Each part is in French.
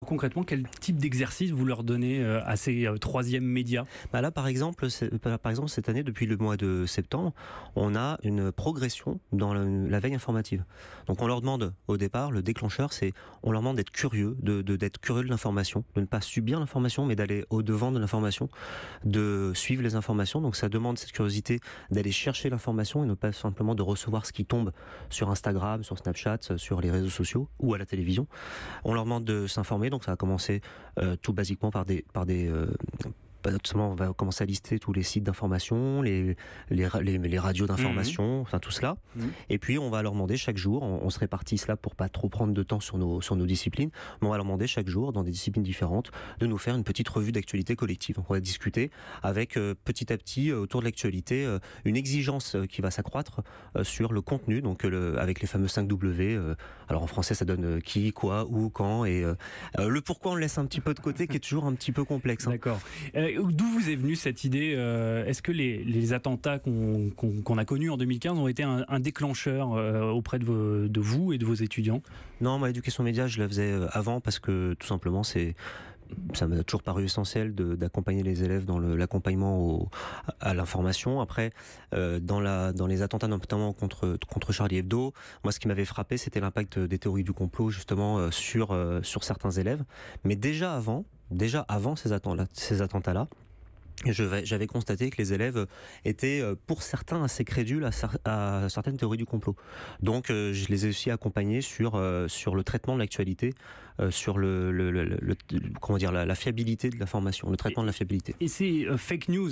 concrètement, quel type d'exercice vous leur donnez à ces troisièmes médias? Là, par exemple, cette année, depuis le mois de septembre, on a une progression dans la veille informative. Donc on leur demande au départ, le déclencheur, on leur demande d'être curieux, d'être curieux de l'information, de ne pas subir l'information, mais d'aller au-devant de l'information, de suivre les informations. Donc ça demande cette curiosité d'aller chercher l'information et ne pas simplement de recevoir ce qui tombe sur Instagram, sur Snapchat, sur les réseaux sociaux ou à la télévision. On leur demande de s'informer, donc ça a commencé tout basiquement par des tout simplement, on va commencer à lister tous les sites d'information, les radios d'information, enfin tout cela. Et puis on va leur demander chaque jour, on se répartit cela pour pas trop prendre de temps sur nos disciplines, mais on va leur demander chaque jour, dans des disciplines différentes, de nous faire une petite revue d'actualité collective. Donc on va discuter avec petit à petit autour de l'actualité une exigence qui va s'accroître sur le contenu, donc avec les fameux 5 W. Alors en français ça donne qui, quoi, où, quand, et le pourquoi on le laisse un petit peu de côté, qui est toujours un petit peu complexe. D'accord. D'où vous est venue cette idée? Est-ce que les attentats qu'on a connus en 2015 ont été un déclencheur auprès de vous et de vos étudiants? Non, moi, l'éducation média, je la faisais avant parce que tout simplement, ça m'a toujours paru essentiel d'accompagner les élèves dans l'accompagnement à l'information. Après, dans les attentats, notamment contre Charlie Hebdo, moi, ce qui m'avait frappé, c'était l'impact des théories du complot, justement, sur certains élèves. Mais déjà avant ces attentats-là, j'avais constaté que les élèves étaient, pour certains, assez crédules à certaines théories du complot. Donc, je les ai aussi accompagnés sur le traitement de l'actualité, sur la fiabilité de l'information, le traitement de la fiabilité. Et c'est fake news,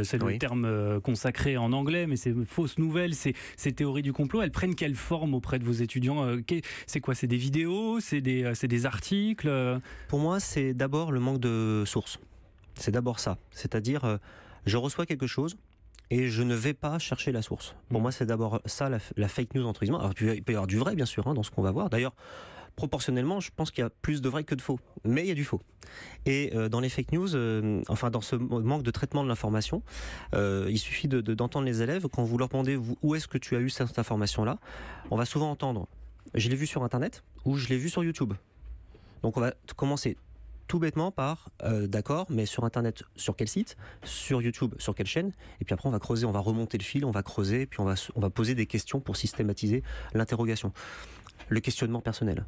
c'est le terme consacré en anglais, mais c'est fausses nouvelles, ces théories du complot, elles prennent quelle forme auprès de vos étudiants? C'est quoi? C'est des vidéos? C'est des articles? Pour moi, c'est d'abord le manque de sources. C'est d'abord ça. C'est-à-dire, je reçois quelque chose et je ne vais pas chercher la source. Pour moi, c'est d'abord ça, la fake news, entre guillemets. Alors, il peut y avoir du vrai, bien sûr, dans ce qu'on va voir. D'ailleurs, proportionnellement, je pense qu'il y a plus de vrai que de faux. Mais il y a du faux. Et dans les fake news, dans ce manque de traitement de l'information, il suffit d'entendre les élèves. Quand vous leur demandez où est-ce que tu as eu cette information-là, on va souvent entendre « je l'ai vu sur Internet » ou « je l'ai vu sur YouTube ». Donc, on va commencer tout bêtement par d'accord, mais sur Internet, sur quel site? Sur YouTube, sur quelle chaîne? Et puis après, on va creuser, on va remonter le fil, on va creuser, puis on va poser des questions pour systématiser l'interrogation. Le questionnement personnel.